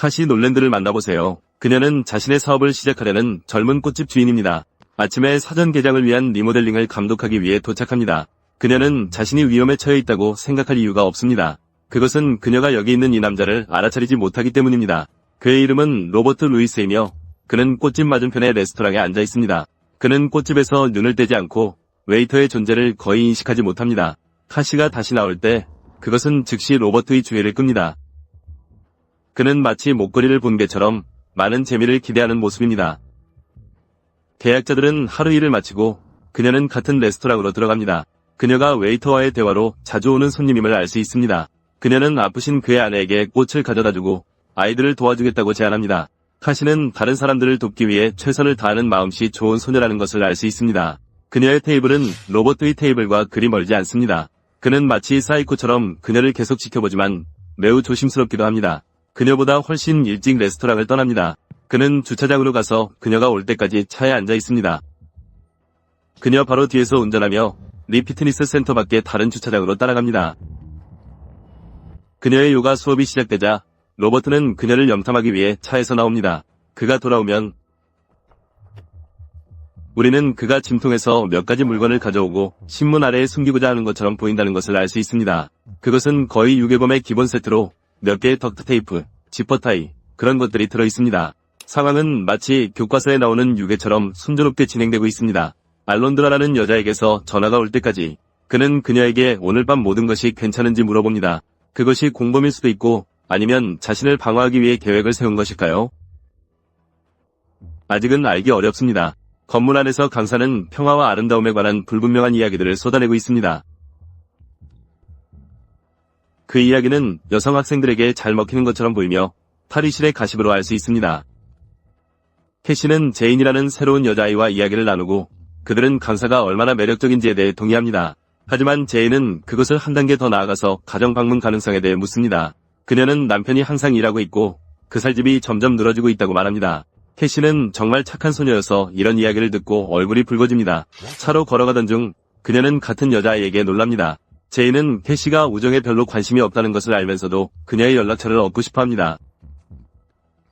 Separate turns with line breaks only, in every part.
카시 놀랜드를 만나보세요. 그녀는 자신의 사업을 시작하려는 젊은 꽃집 주인입니다. 아침에 사전 개장을 위한 리모델링을 감독하기 위해 도착합니다. 그녀는 자신이 위험에 처해 있다고 생각할 이유가 없습니다. 그것은 그녀가 여기 있는 이 남자를 알아차리지 못하기 때문입니다. 그의 이름은 로버트 루이스이며 그는 꽃집 맞은편의 레스토랑에 앉아 있습니다. 그는 꽃집에서 눈을 떼지 않고 웨이터의 존재를 거의 인식하지 못합니다. 카시가 다시 나올 때 그것은 즉시 로버트의 주의를 끕니다. 그는 마치 목걸이를 본 개처럼 많은 재미를 기대하는 모습입니다. 계약자들은 하루 일을 마치고 그녀는 같은 레스토랑으로 들어갑니다. 그녀가 웨이터와의 대화로 자주 오는 손님임을 알 수 있습니다. 그녀는 아프신 그의 아내에게 꽃을 가져다주고 아이들을 도와주겠다고 제안합니다. 카시는 다른 사람들을 돕기 위해 최선을 다하는 마음씨 좋은 소녀라는 것을 알 수 있습니다. 그녀의 테이블은 로버트의 테이블과 그리 멀지 않습니다. 그는 마치 사이코처럼 그녀를 계속 지켜보지만 매우 조심스럽기도 합니다. 그녀보다 훨씬 일찍 레스토랑을 떠납니다. 그는 주차장으로 가서 그녀가 올 때까지 차에 앉아 있습니다. 그녀 바로 뒤에서 운전하며 리 피트니스 센터 밖의 다른 주차장으로 따라갑니다. 그녀의 요가 수업이 시작되자 로버트는 그녀를 염탐하기 위해 차에서 나옵니다. 그가 돌아오면 우리는 그가 짐통에서 몇 가지 물건을 가져오고 신문 아래에 숨기고자 하는 것처럼 보인다는 것을 알 수 있습니다. 그것은 거의 유괴범의 기본 세트로 몇 개의 덕트테이프, 지퍼타이, 그런 것들이 들어있습니다. 상황은 마치 교과서에 나오는 유괴처럼 순조롭게 진행되고 있습니다. 알론드라라는 여자에게서 전화가 올 때까지 그는 그녀에게 오늘 밤 모든 것이 괜찮은지 물어봅니다. 그것이 공범일 수도 있고 아니면 자신을 방어하기 위해 계획을 세운 것일까요? 아직은 알기 어렵습니다. 건물 안에서 강사는 평화와 아름다움에 관한 불분명한 이야기들을 쏟아내고 있습니다. 그 이야기는 여성 학생들에게 잘 먹히는 것처럼 보이며 탈의실의 가십으로 알 수 있습니다. 캐시는 제인이라는 새로운 여자아이와 이야기를 나누고 그들은 강사가 얼마나 매력적인지에 대해 동의합니다. 하지만 제인은 그것을 한 단계 더 나아가서 가정 방문 가능성에 대해 묻습니다. 그녀는 남편이 항상 일하고 있고 그 살집이 점점 늘어지고 있다고 말합니다. 캐시는 정말 착한 소녀여서 이런 이야기를 듣고 얼굴이 붉어집니다. 차로 걸어가던 중 그녀는 같은 여자아이에게 놀랍니다. 제인은 캐시가 우정에 별로 관심이 없다는 것을 알면서도 그녀의 연락처를 얻고 싶어합니다.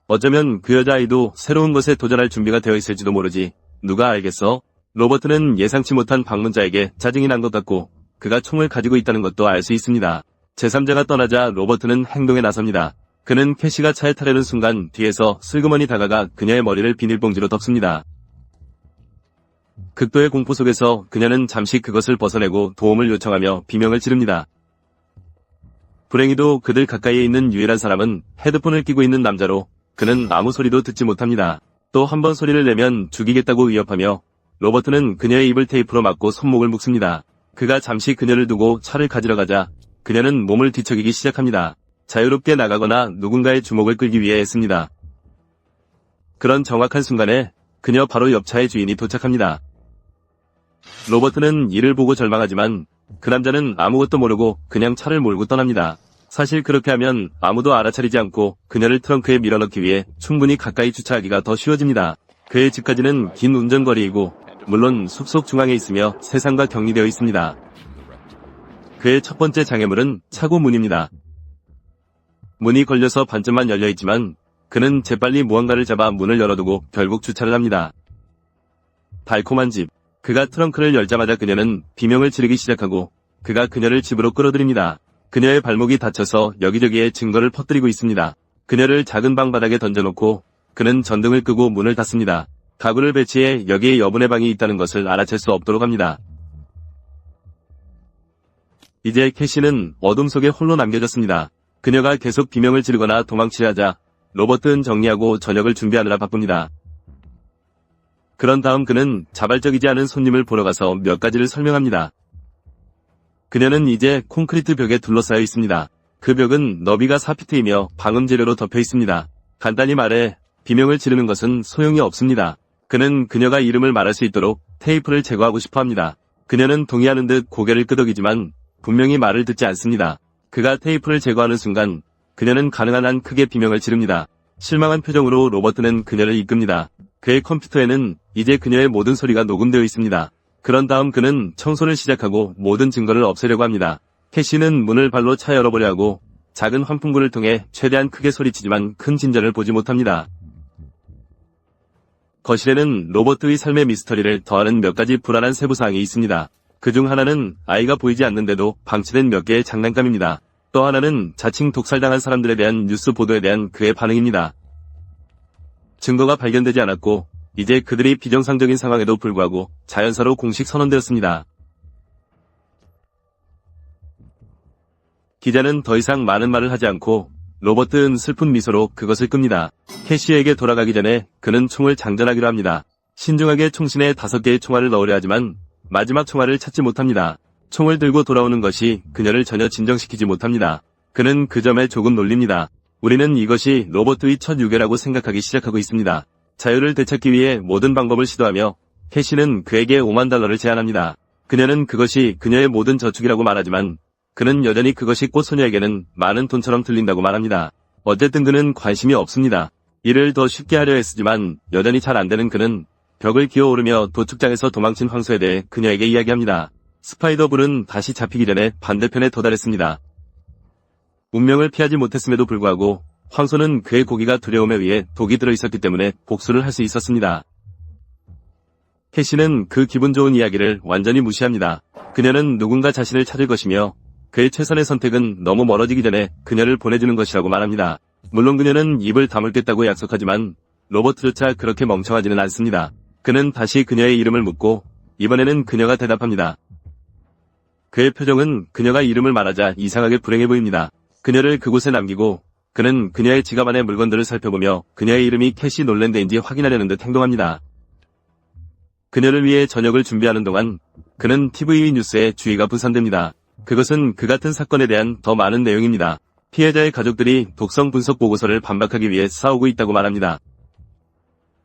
어쩌면 그 여자아이도 새로운 것에 도전할 준비가 되어 있을지도 모르지. 누가 알겠어? 로버트는 예상치 못한 방문자에게 짜증이 난 것 같고 그가 총을 가지고 있다는 것도 알 수 있습니다. 제3자가 떠나자 로버트는 행동에 나섭니다. 그는 캐시가 차에 타려는 순간 뒤에서 슬그머니 다가가 그녀의 머리를 비닐봉지로 덮습니다. 극도의 공포 속에서 그녀는 잠시 그것을 벗어내고 도움을 요청하며 비명을 지릅니다. 불행히도 그들 가까이에 있는 유일한 사람은 헤드폰을 끼고 있는 남자로 그는 아무 소리도 듣지 못합니다. 또 한 번 소리를 내면 죽이겠다고 위협하며 로버트는 그녀의 입을 테이프로 막고 손목을 묶습니다. 그가 잠시 그녀를 두고 차를 가지러 가자 그녀는 몸을 뒤척이기 시작합니다. 자유롭게 나가거나 누군가의 주목을 끌기 위해 애씁니다. 그런 정확한 순간에 그녀 바로 옆 차의 주인이 도착합니다. 로버트는 이를 보고 절망하지만 그 남자는 아무것도 모르고 그냥 차를 몰고 떠납니다. 사실 그렇게 하면 아무도 알아차리지 않고 그녀를 트렁크에 밀어넣기 위해 충분히 가까이 주차하기가 더 쉬워집니다. 그의 집까지는 긴 운전거리이고 물론 숲속 중앙에 있으며 세상과 격리되어 있습니다. 그의 첫 번째 장애물은 차고 문입니다. 문이 걸려서 반쯤만 열려있지만 그는 재빨리 무언가를 잡아 문을 열어두고 결국 주차를 합니다. 달콤한 집. 그가 트렁크를 열자마자 그녀는 비명을 지르기 시작하고 그가 그녀를 집으로 끌어들입니다. 그녀의 발목이 다쳐서 여기저기에 증거를 퍼뜨리고 있습니다. 그녀를 작은 방 바닥에 던져놓고 그는 전등을 끄고 문을 닫습니다. 가구를 배치해 여기에 여분의 방이 있다는 것을 알아챌 수 없도록 합니다. 이제 캐시는 어둠 속에 홀로 남겨졌습니다. 그녀가 계속 비명을 지르거나 도망치려 하자 로버트는 정리하고 저녁을 준비하느라 바쁩니다. 그런 다음 그는 자발적이지 않은 손님을 보러 가서 몇 가지를 설명합니다. 그녀는 이제 콘크리트 벽에 둘러싸여 있습니다. 그 벽은 너비가 4피트이며 방음 재료로 덮여 있습니다. 간단히 말해 비명을 지르는 것은 소용이 없습니다. 그는 그녀가 이름을 말할 수 있도록 테이프를 제거하고 싶어합니다. 그녀는 동의하는 듯 고개를 끄덕이지만 분명히 말을 듣지 않습니다. 그가 테이프를 제거하는 순간 그녀는 가능한 한 크게 비명을 지릅니다. 실망한 표정으로 로버트는 그녀를 이끕니다. 그의 컴퓨터에는 이제 그녀의 모든 소리가 녹음되어 있습니다. 그런 다음 그는 청소를 시작하고 모든 증거를 없애려고 합니다. 캐시는 문을 발로 차 열어보려 하고 작은 환풍구를 통해 최대한 크게 소리치지만 큰 진전을 보지 못합니다. 거실에는 로버트의 삶의 미스터리를 더하는 몇 가지 불안한 세부사항이 있습니다. 그중 하나는 아이가 보이지 않는데도 방치된 몇 개의 장난감입니다. 또 하나는 자칭 독살당한 사람들에 대한 뉴스 보도에 대한 그의 반응입니다. 증거가 발견되지 않았고 이제 그들이 비정상적인 상황에도 불구하고 자연사로 공식 선언되었습니다. 기자는 더 이상 많은 말을 하지 않고 로버트는 슬픈 미소로 그것을 끕니다. 캐시에게 돌아가기 전에 그는 총을 장전하기로 합니다. 신중하게 총신에 5개의 총알을 넣으려 하지만 마지막 총알을 찾지 못합니다. 총을 들고 돌아오는 것이 그녀를 전혀 진정시키지 못합니다. 그는 그 점에 조금 놀립니다. 우리는 이것이 로버트의 첫 유괴라고 생각하기 시작하고 있습니다. 자유를 되찾기 위해 모든 방법을 시도하며 캐시는 그에게 $50,000를 제안합니다. 그녀는 그것이 그녀의 모든 저축이라고 말하지만 그는 여전히 그것이 꽃소녀에게는 많은 돈처럼 들린다고 말합니다. 어쨌든 그는 관심이 없습니다. 일을 더 쉽게 하려 했지만 여전히 잘 안되는 그는 벽을 기어오르며 도축장에서 도망친 황소에 대해 그녀에게 이야기합니다. 스파이더불은 다시 잡히기 전에 반대편에 도달했습니다. 운명을 피하지 못했음에도 불구하고 황소는 그의 고기가 두려움에 의해 독이 들어있었기 때문에 복수를 할 수 있었습니다. 캐시는 그 기분 좋은 이야기를 완전히 무시합니다. 그녀는 누군가 자신을 찾을 것이며 그의 최선의 선택은 너무 멀어지기 전에 그녀를 보내주는 것이라고 말합니다. 물론 그녀는 입을 다물겠다고 약속하지만 로버트조차 그렇게 멍청하지는 않습니다. 그는 다시 그녀의 이름을 묻고 이번에는 그녀가 대답합니다. 그의 표정은 그녀가 이름을 말하자 이상하게 불행해 보입니다. 그녀를 그곳에 남기고 그는 그녀의 지갑 안의 물건들을 살펴보며 그녀의 이름이 캐시 놀랜드인지 확인하려는 듯 행동합니다. 그녀를 위해 저녁을 준비하는 동안 그는 TV 뉴스에 주의가 분산됩니다. 그것은 그 같은 사건에 대한 더 많은 내용입니다. 피해자의 가족들이 독성 분석 보고서를 반박하기 위해 싸우고 있다고 말합니다.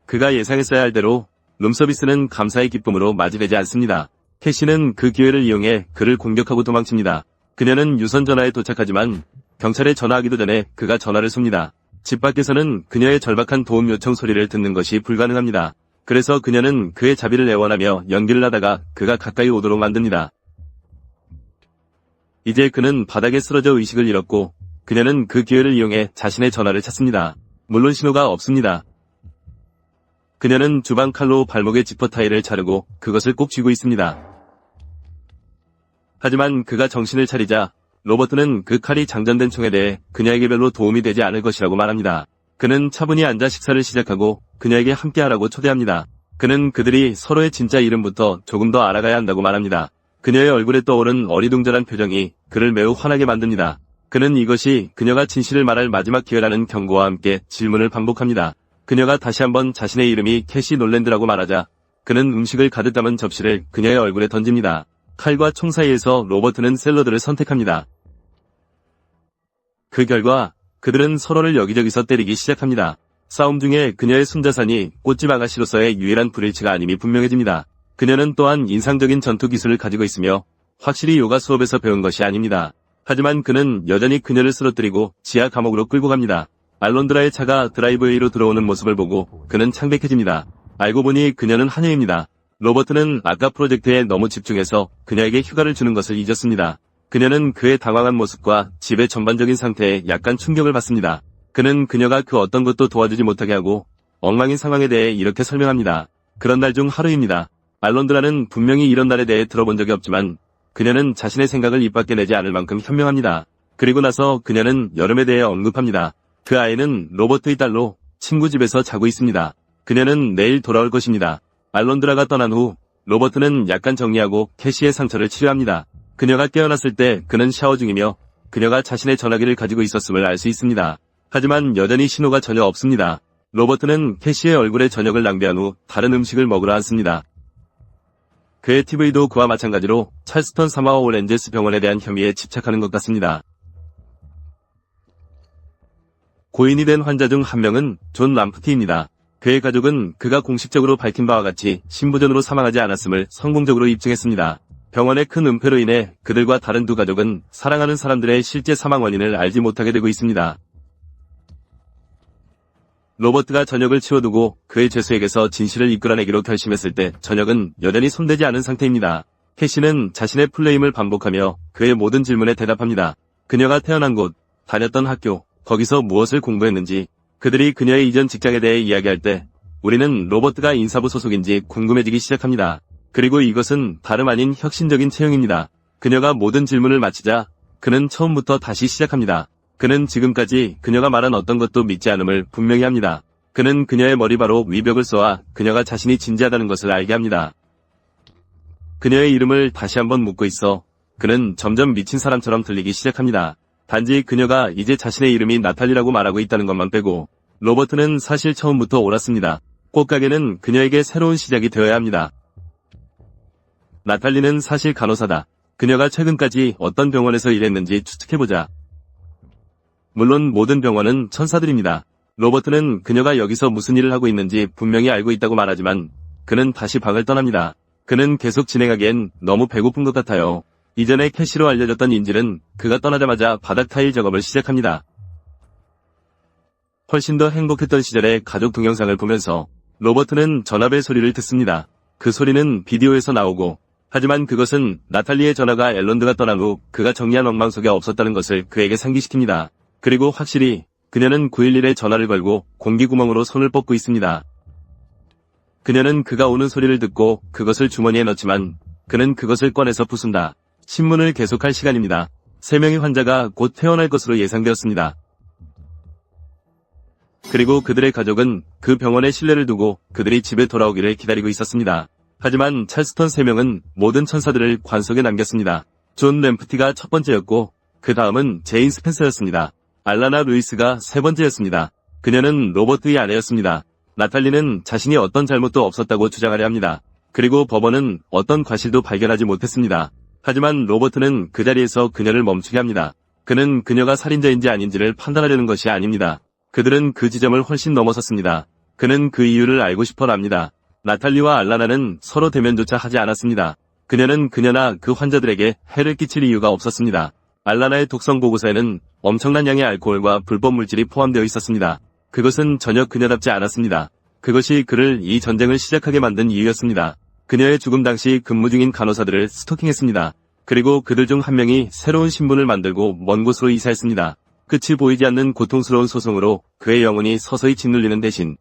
그가 예상했어야 할 대로 룸서비스는 감사의 기쁨으로 맞이되지 않습니다. 캐시는 그 기회를 이용해 그를 공격하고 도망칩니다. 그녀는 유선 전화에 도착하지만 경찰에 전화하기도 전에 그가 전화를 쏩니다. 집 밖에서는 그녀의 절박한 도움 요청 소리를 듣는 것이 불가능합니다. 그래서 그녀는 그의 자비를 애원하며 연기를 하다가 그가 가까이 오도록 만듭니다. 이제 그는 바닥에 쓰러져 의식을 잃었고 그녀는 그 기회를 이용해 자신의 전화를 찾습니다. 물론 신호가 없습니다. 그녀는 주방 칼로 발목의 지퍼 타일을 자르고 그것을 꼭 쥐고 있습니다. 하지만 그가 정신을 차리자 로버트는 그 칼이 장전된 총에 대해 그녀에게 별로 도움이 되지 않을 것이라고 말합니다. 그는 차분히 앉아 식사를 시작하고 그녀에게 함께하라고 초대합니다. 그는 그들이 서로의 진짜 이름부터 조금 더 알아가야 한다고 말합니다. 그녀의 얼굴에 떠오른 어리둥절한 표정이 그를 매우 화나게 만듭니다. 그는 이것이 그녀가 진실을 말할 마지막 기회라는 경고와 함께 질문을 반복합니다. 그녀가 다시 한번 자신의 이름이 캐시 놀랜드라고 말하자 그는 음식을 가득 담은 접시를 그녀의 얼굴에 던집니다. 칼과 총 사이에서 로버트는 샐러드를 선택합니다. 그 결과 그들은 서로를 여기저기서 때리기 시작합니다. 싸움 중에 그녀의 손자산이 꽃집 아가씨로서의 유일한 불일치가 아님이 분명해집니다. 그녀는 또한 인상적인 전투 기술을 가지고 있으며 확실히 요가 수업에서 배운 것이 아닙니다. 하지만 그는 여전히 그녀를 쓰러뜨리고 지하 감옥으로 끌고 갑니다. 알론드라의 차가 드라이브웨이로 들어오는 모습을 보고 그는 창백해집니다. 알고 보니 그녀는 하녀입니다. 로버트는 아까 프로젝트에 너무 집중해서 그녀에게 휴가를 주는 것을 잊었습니다. 그녀는 그의 당황한 모습과 집의 전반적인 상태에 약간 충격을 받습니다. 그는 그녀가 그 어떤 것도 도와주지 못하게 하고 엉망인 상황에 대해 이렇게 설명합니다. 그런 날 중 하루입니다. 알론드라는 분명히 이런 날에 대해 들어본 적이 없지만 그녀는 자신의 생각을 입 밖에 내지 않을 만큼 현명합니다. 그리고 나서 그녀는 여름에 대해 언급합니다. 그 아이는 로버트의 딸로 친구 집에서 자고 있습니다. 그녀는 내일 돌아올 것입니다. 알론드라가 떠난 후 로버트는 약간 정리하고 캐시의 상처를 치료합니다. 그녀가 깨어났을 때 그는 샤워 중이며 그녀가 자신의 전화기를 가지고 있었음을 알 수 있습니다. 하지만 여전히 신호가 전혀 없습니다. 로버트는 캐시의 얼굴에 저녁을 낭비한 후 다른 음식을 먹으러 앉습니다. 그의 TV도 그와 마찬가지로 찰스턴 사마워 오렌제스 병원에 대한 혐의에 집착하는 것 같습니다. 고인이 된 환자 중 한 명은 존 람프티입니다. 그의 가족은 그가 공식적으로 밝힌 바와 같이 신부전으로 사망하지 않았음을 성공적으로 입증했습니다. 병원의 큰 은폐로 인해 그들과 다른 두 가족은 사랑하는 사람들의 실제 사망 원인을 알지 못하게 되고 있습니다. 로버트가 저녁을 치워두고 그의 죄수에게서 진실을 이끌어내기로 결심했을 때 저녁은 여전히 손대지 않은 상태입니다. 캐시는 자신의 플레임을 반복하며 그의 모든 질문에 대답합니다. 그녀가 태어난 곳, 다녔던 학교, 거기서 무엇을 공부했는지, 그들이 그녀의 이전 직장에 대해 이야기할 때 우리는 로버트가 인사부 소속인지 궁금해지기 시작합니다. 그리고 이것은 다름 아닌 혁신적인 채용입니다. 그녀가 모든 질문을 마치자 그는 처음부터 다시 시작합니다. 그는 지금까지 그녀가 말한 어떤 것도 믿지 않음을 분명히 합니다. 그는 그녀의 머리바로 위벽을 쏘아 그녀가 자신이 진지하다는 것을 알게 합니다. 그녀의 이름을 다시 한번 묻고 있어 그는 점점 미친 사람처럼 들리기 시작합니다. 단지 그녀가 이제 자신의 이름이 나탈리라고 말하고 있다는 것만 빼고 로버트는 사실 처음부터 옳았습니다. 꽃가게는 그녀에게 새로운 시작이 되어야 합니다. 나탈리는 사실 간호사다. 그녀가 최근까지 어떤 병원에서 일했는지 추측해보자. 물론 모든 병원은 천사들입니다. 로버트는 그녀가 여기서 무슨 일을 하고 있는지 분명히 알고 있다고 말하지만 그는 다시 방을 떠납니다. 그는 계속 진행하기엔 너무 배고픈 것 같아요. 이전에 캐시로 알려졌던 인질은 그가 떠나자마자 바닥 타일 작업을 시작합니다. 훨씬 더 행복했던 시절의 가족 동영상을 보면서 로버트는 전화벨 소리를 듣습니다. 그 소리는 비디오에서 나오고 하지만 그것은 나탈리의 전화가 앨런드가 떠난 후 그가 정리한 엉망 속에 없었다는 것을 그에게 상기시킵니다. 그리고 확실히 그녀는 911에 전화를 걸고 공기구멍으로 손을 뻗고 있습니다. 그녀는 그가 오는 소리를 듣고 그것을 주머니에 넣지만 그는 그것을 꺼내서 부순다. 신문을 계속할 시간입니다. 3명의 환자가 곧 퇴원할 것으로 예상되었습니다. 그리고 그들의 가족은 그 병원에 신뢰를 두고 그들이 집에 돌아오기를 기다리고 있었습니다. 하지만 찰스턴 3명은 모든 천사들을 관 속에 남겼습니다. 존 램프티가 첫 번째였고 그 다음은 제인 스펜서였습니다. 알라나 루이스가 세 번째였습니다. 그녀는 로버트의 아내였습니다. 나탈리는 자신이 어떤 잘못도 없었다고 주장하려 합니다. 그리고 법원은 어떤 과실도 발견하지 못했습니다. 하지만 로버트는 그 자리에서 그녀를 멈추게 합니다. 그는 그녀가 살인자인지 아닌지를 판단하려는 것이 아닙니다. 그들은 그 지점을 훨씬 넘어섰습니다. 그는 그 이유를 알고 싶어합니다. 나탈리와 알라나는 서로 대면조차 하지 않았습니다. 그녀는 그녀나 그 환자들에게 해를 끼칠 이유가 없었습니다. 알라나의 독성 보고서에는 엄청난 양의 알코올과 불법 물질이 포함되어 있었습니다. 그것은 전혀 그녀답지 않았습니다. 그것이 그를 이 전쟁을 시작하게 만든 이유였습니다. 그녀의 죽음 당시 근무 중인 간호사들을 스토킹했습니다. 그리고 그들 중 한 명이 새로운 신분을 만들고 먼 곳으로 이사했습니다. 끝이 보이지 않는 고통스러운 소송으로 그의 영혼이 서서히 짓눌리는 대신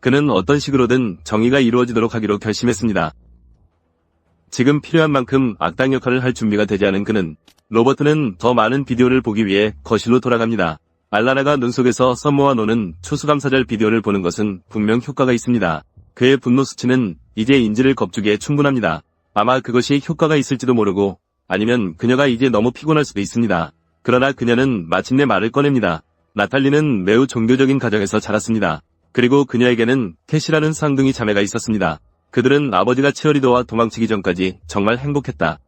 그는 어떤 식으로든 정의가 이루어지도록 하기로 결심했습니다. 지금 필요한 만큼 악당 역할을 할 준비가 되지 않은 그는 로버트는 더 많은 비디오를 보기 위해 거실로 돌아갑니다. 알라나가 눈 속에서 썸머와 노는 추수감사절 비디오를 보는 것은 분명 효과가 있습니다. 그의 분노 수치는 이제 인지를 겁주기에 충분합니다. 아마 그것이 효과가 있을지도 모르고 아니면 그녀가 이제 너무 피곤할 수도 있습니다. 그러나 그녀는 마침내 말을 꺼냅니다. 나탈리는 매우 종교적인 가정에서 자랐습니다. 그리고 그녀에게는 캐시라는 쌍둥이 자매가 있었습니다. 그들은 아버지가 치어리더와 도망치기 전까지 정말 행복했다.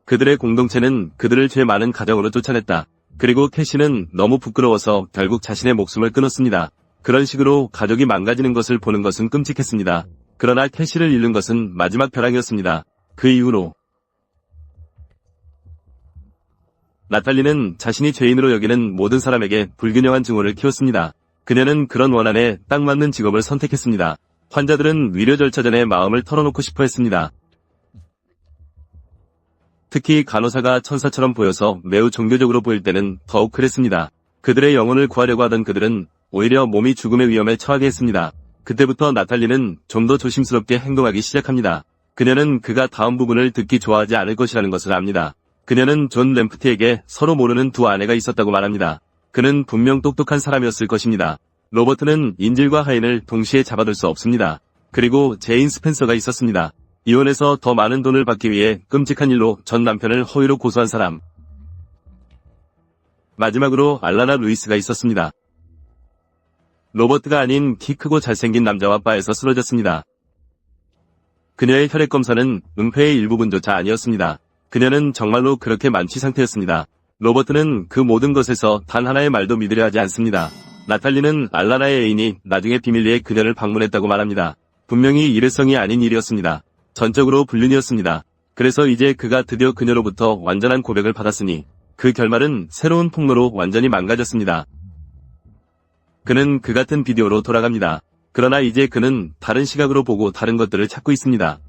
그들의 공동체는 그들을 죄 많은 가정으로 쫓아냈다. 그리고 캐시는 너무 부끄러워서 결국 자신의 목숨을 끊었습니다. 그런 식으로 가족이 망가지는 것을 보는 것은 끔찍했습니다. 그러나 캐시를 잃는 것은 마지막 벼랑이었습니다. 그 이후로 나탈리는 자신이 죄인으로 여기는 모든 사람에게 불균형한 증오를 키웠습니다. 그녀는 그런 원한에 딱 맞는 직업을 선택했습니다. 환자들은 위료 절차 전에 마음을 털어놓고 싶어 했습니다. 특히 간호사가 천사처럼 보여서 매우 종교적으로 보일 때는 더욱 그랬습니다. 그들의 영혼을 구하려고 하던 그들은 오히려 몸이 죽음의 위험에 처하게 했습니다. 그때부터 나탈리는 좀 더 조심스럽게 행동하기 시작합니다. 그녀는 그가 다음 부분을 듣기 좋아하지 않을 것이라는 것을 압니다. 그녀는 존 램프티에게 서로 모르는 두 아내가 있었다고 말합니다. 그는 분명 똑똑한 사람이었을 것입니다. 로버트는 인질과 하인을 동시에 잡아둘 수 없습니다. 그리고 제인 스펜서가 있었습니다. 이혼해서 더 많은 돈을 받기 위해 끔찍한 일로 전 남편을 허위로 고소한 사람. 마지막으로 알라나 루이스가 있었습니다. 로버트가 아닌 키 크고 잘생긴 남자와 바에서 쓰러졌습니다. 그녀의 혈액 검사는 은폐의 일부분조차 아니었습니다. 그녀는 정말로 그렇게 만취 상태였습니다. 로버트는 그 모든 것에서 단 하나의 말도 믿으려 하지 않습니다. 나탈리는 알라나의 애인이 나중에 비밀리에 그녀를 방문했다고 말합니다. 분명히 일회성이 아닌 일이었습니다. 전적으로 불륜이었습니다. 그래서 이제 그가 드디어 그녀로부터 완전한 고백을 받았으니 그 결말은 새로운 폭로로 완전히 망가졌습니다. 그는 그 같은 비디오로 돌아갑니다. 그러나 이제 그는 다른 시각으로 보고 다른 것들을 찾고 있습니다.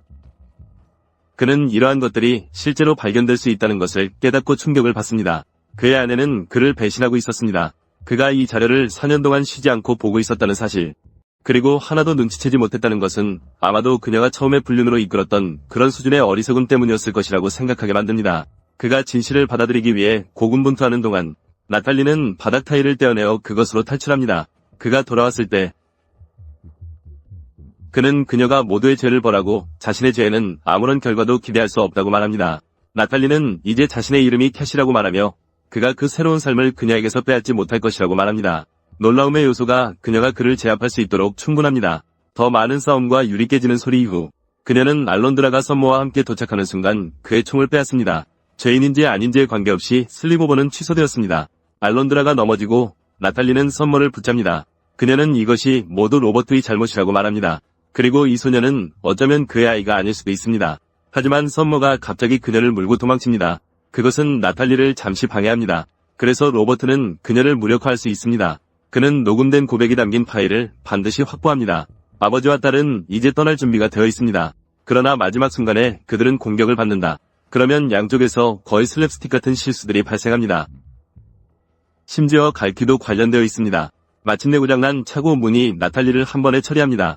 그는 이러한 것들이 실제로 발견될 수 있다는 것을 깨닫고 충격을 받습니다. 그의 아내는 그를 배신하고 있었습니다. 그가 이 자료를 4년 동안 쉬지 않고 보고 있었다는 사실. 그리고 하나도 눈치채지 못했다는 것은 아마도 그녀가 처음에 불륜으로 이끌었던 그런 수준의 어리석음 때문이었을 것이라고 생각하게 만듭니다. 그가 진실을 받아들이기 위해 고군분투하는 동안 나탈리는 바닥 타일을 떼어내어 그것으로 탈출합니다. 그가 돌아왔을 때 그는 그녀가 모두의 죄를 벌하고 자신의 죄에는 아무런 결과도 기대할 수 없다고 말합니다. 나탈리는 이제 자신의 이름이 캐시라고 말하며 그가 그 새로운 삶을 그녀에게서 빼앗지 못할 것이라고 말합니다. 놀라움의 요소가 그녀가 그를 제압할 수 있도록 충분합니다. 더 많은 싸움과 유리 깨지는 소리 이후 그녀는 알론드라가 썸머와 함께 도착하는 순간 그의 총을 빼앗습니다. 죄인인지 아닌지에 관계없이 슬립오버는 취소되었습니다. 알론드라가 넘어지고 나탈리는 썸머를 붙잡니다. 그녀는 이것이 모두 로버트의 잘못이라고 말합니다. 그리고 이 소녀는 어쩌면 그의 아이가 아닐 수도 있습니다. 하지만 썸머가 갑자기 그녀를 물고 도망칩니다. 그것은 나탈리를 잠시 방해합니다. 그래서 로버트는 그녀를 무력화할 수 있습니다. 그는 녹음된 고백이 담긴 파일을 반드시 확보합니다. 아버지와 딸은 이제 떠날 준비가 되어 있습니다. 그러나 마지막 순간에 그들은 공격을 받는다. 그러면 양쪽에서 거의 슬랩스틱 같은 실수들이 발생합니다. 심지어 갈퀴도 관련되어 있습니다. 마침내 고장난 차고 문이 나탈리를 한 번에 처리합니다.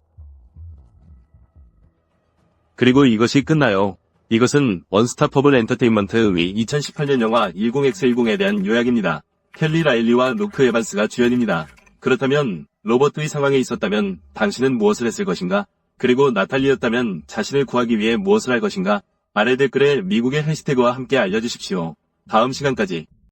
그리고 이것이 끝나요. 이것은 언스타퍼블 엔터테인먼트의 2018년 영화 10X10에 대한 요약입니다. 켈리 라일리와 루크 에반스가 주연입니다. 그렇다면 로버트의 상황에 있었다면 당신은 무엇을 했을 것인가? 그리고 나탈리였다면 자신을 구하기 위해 무엇을 할 것인가? 아래 댓글에 미국의 해시태그와 함께 알려주십시오. 다음 시간까지.